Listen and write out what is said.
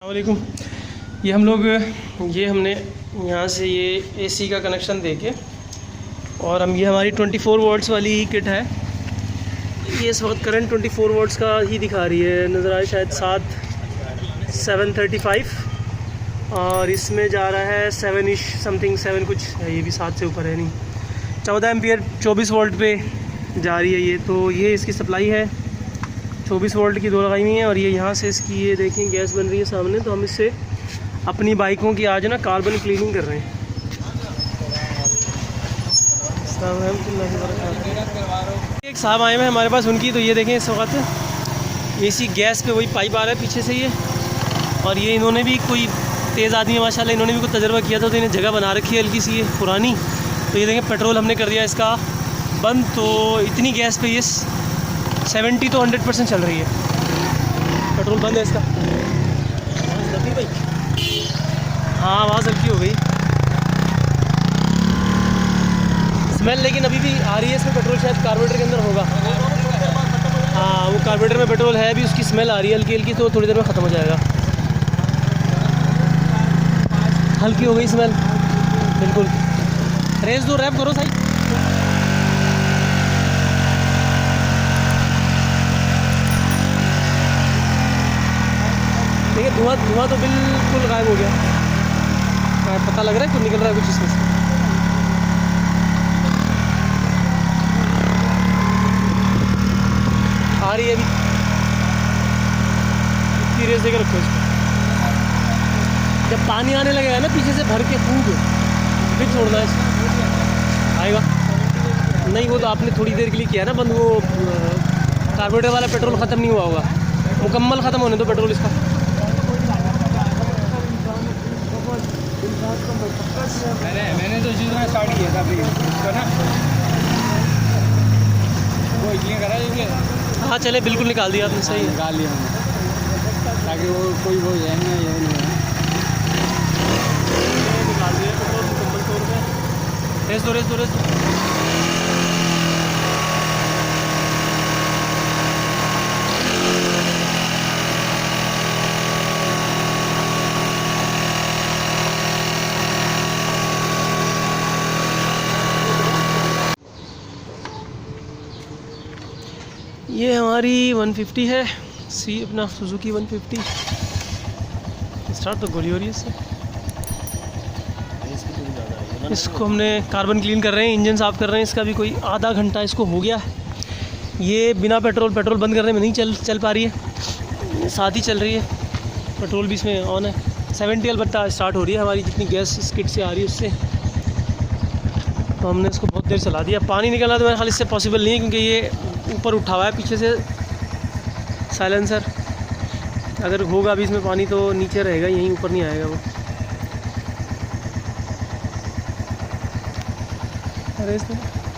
अस्सलामुअलैकुम। हमने यहाँ से ये एसी का कनेक्शन देके और ये हमारी 24 वोल्ट्स वाली ही किट है। ये इस वक्त करंट 24 वोल्ट्स का ही दिखा रही है, नज़र आए शायद 735 और इसमें जा रहा है 7 समथिंग 7 कुछ है, ये भी 7 से ऊपर है नहीं, 14 एम्पियर 24 वोल्ट पे जा रही है ये। तो ये इसकी सप्लाई है, 24 वोल्ट की दो लगाई हुई हैं और ये यहाँ से इसकी ये देखें गैस बन रही है सामने। तो हम इससे अपनी बाइकों की आज ना कार्बन क्लीनिंग कर रहे हैं। एक साहब आए हैं हमारे पास उनकी, तो ये देखें इस वक्त इसी गैस पे वही पाइप आ रहा है पीछे से ये, और ये इन्होंने भी कोई तेज़ आदमी है माशाल्लाह, इन्होंने भी कोई तजर्बा किया था तो इन्हें जगह बना रखी है हल्की सी ये पुरानी। तो ये देखें पेट्रोल हमने कर दिया इसका बंद, तो इतनी गैस पे ये 70 तो 100% चल रही है। पेट्रोल बंद है इसका। भाई हाँ आवाज़ हल्की हो गई, स्मेल लेकिन अभी भी आ रही है इसमें। पेट्रोल शायद कार्बोरेटर के अंदर होगा। हाँ वो कार्बोरेटर में पेट्रोल है भी, उसकी स्मेल आ रही है हल्की हल्की, तो थोड़ी देर में ख़त्म हो जाएगा। हल्की हो गई स्मेल बिल्कुल। रेस दो, रैप करो सही। देखिए धुआं तो बिल्कुल गायब हो गया। पता लग रहा है कुछ निकल रहा है कुछ इसमें से। आ रही है अभी, इसकी रेस देकर रखो इसको। जब पानी आने लगेगा ना पीछे से भर के खूब, फिर छोड़ना है इसको, आएगा नहीं। वो तो आपने थोड़ी देर के लिए किया ना बंद, वो कार्बोरेटर वाला पेट्रोल ख़त्म नहीं हुआ होगा, मुकम्मल ख़त्म होने दो पेट्रोल इसका। मैंने तो चीज़ में स्टार्ट किया था इसका ना, वो इसलिए करा इसलिए। हाँ चले बिल्कुल निकाल दिया आपने, सही है निकाल लिया हमने, ताकि वो कोई वो है नहीं है निकाल दिया पेट्रोल मुकम्मल तौर पे। रेस दो। ये हमारी 150 है सी, अपना सुजुकी 150। स्टार्ट तो गोली हो रही है इससे। इसको हमने कार्बन क्लीन कर रहे हैं, इंजन साफ़ कर रहे हैं। इसका भी कोई आधा घंटा इसको हो गया। ये बिना पेट्रोल बंद करने में नहीं चल पा रही है, साथ ही चल रही है। पेट्रोल भी इसमें ऑन है। 70 अलबत्ता स्टार्ट हो रही है हमारी, जितनी गैस इस किट से आ रही है उससे। तो हमने इसको बहुत देर चला दिया। पानी निकलना तो मेरे ख्याल इससे पॉसिबल नहीं है, क्योंकि ये ऊपर उठा हुआ है पीछे से साइलेंसर। अगर होगा अभी इसमें पानी तो नीचे रहेगा, यहीं ऊपर नहीं आएगा वो। अरे